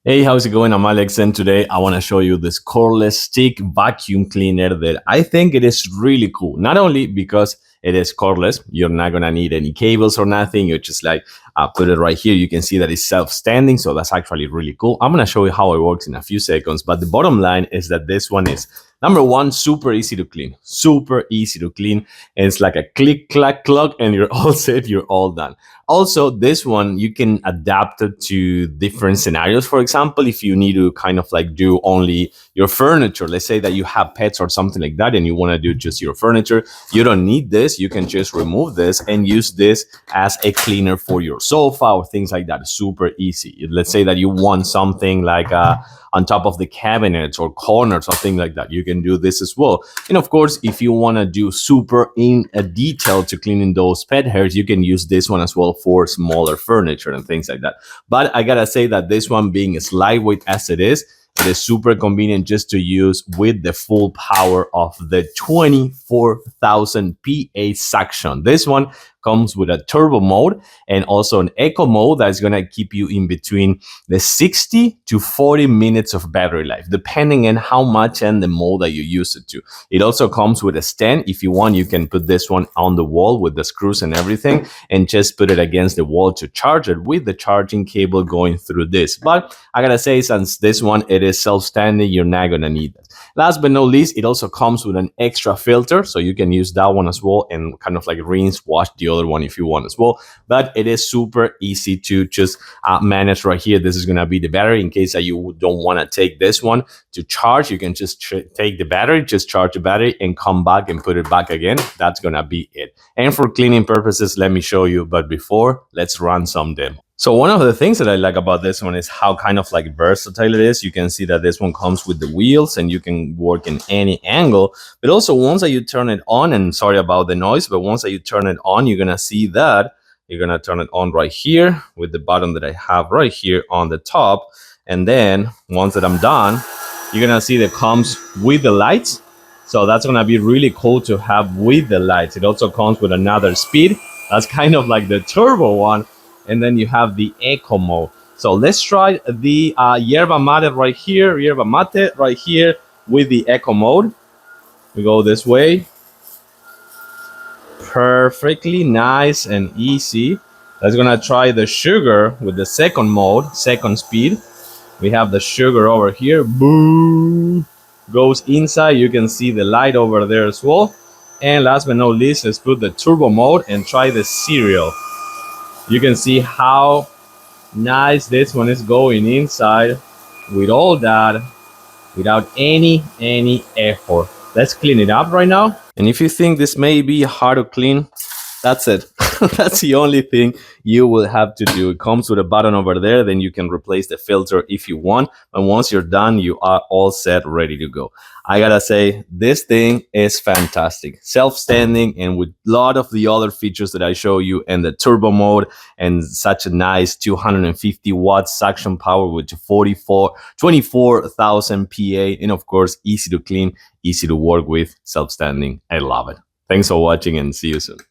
Hey, how's it going? I'm Alex, and today I want to show you this cordless stick vacuum cleaner that I think it is really cool. Not only because it is cordless, you're not gonna need any cables or nothing. You just like put it right here. You can see that it's self-standing, so that's actually really cool. I'm gonna show you how it works in a few seconds, but the bottom line is that this one is number one, super easy to clean. Super easy to clean. And it's like a click, clack, clock, and you're all set. You're all done. Also, this one, you can adapt it to different scenarios. For example, if you need to kind of like do only your furniture, let's say that you have pets or something like that, and you want to do just your furniture, you don't need this. You can just remove this and use this as a cleaner for your sofa or things like that. Super easy. Let's say that you want something like on top of the cabinets or corners or things like that. You can do this as well. And of course, if you want to do super in a detail to cleaning those pet hairs, you can use this one as well for smaller furniture and things like that. But I gotta say that this one, being as lightweight as it is super convenient just to use with the full power of the 24,000 PA suction. This one comes with a turbo mode and also an eco mode that's going to keep you in between the 60 to 40 minutes of battery life, depending on how much and the mode that you use it to. It also comes with a stand. If you want, you can put this one on the wall with the screws and everything and just put it against the wall to charge it with the charging cable going through this. But I gotta say, since this one, it is self-standing, you're not gonna need it. Last but not least, it also comes with an extra filter, so you can use that one as well and kind of like rinse, wash the other one if you want as well. But it is super easy to just manage right here. This is gonna be the battery in case that you don't want to take this one to charge. You can just take the battery, just charge the battery and come back and put it back again. That's gonna be it. And for cleaning purposes, let me show you. But before, let's run some demo. So one of the things that I like about this one is how kind of like versatile it is. You can see that this one comes with the wheels and you can work in any angle. But also once that you turn it on, and sorry about the noise, but once that you turn it on, you're gonna see that you're gonna turn it on right here with the button that I have right here on the top. And then once that I'm done, you're gonna see that comes with the lights. So that's gonna be really cool to have with the lights. It also comes with another speed. That's kind of like the turbo one. And then you have the eco mode. So let's try the yerba mate right here with the eco mode. We go this way. Perfectly nice and easy. Let's gonna try the sugar with the second mode, second speed. We have the sugar over here. Boom. Goes inside. You can see the light over there as well. And last but not least, let's put the turbo mode and try the cereal. You can see how nice this one is going inside with all that without any effort. Let's clean it up right now. And if you think this may be hard to clean, that's it. That's the only thing you will have to do. It comes with a button over there. Then you can replace the filter if you want. And once you're done, you are all set, ready to go. I gotta say, this thing is fantastic. Self-standing and with a lot of the other features that I show you and the turbo mode and such a nice 250 watts suction power with 24,000 PA. And of course, easy to clean, easy to work with, self-standing. I love it. Thanks for watching and see you soon.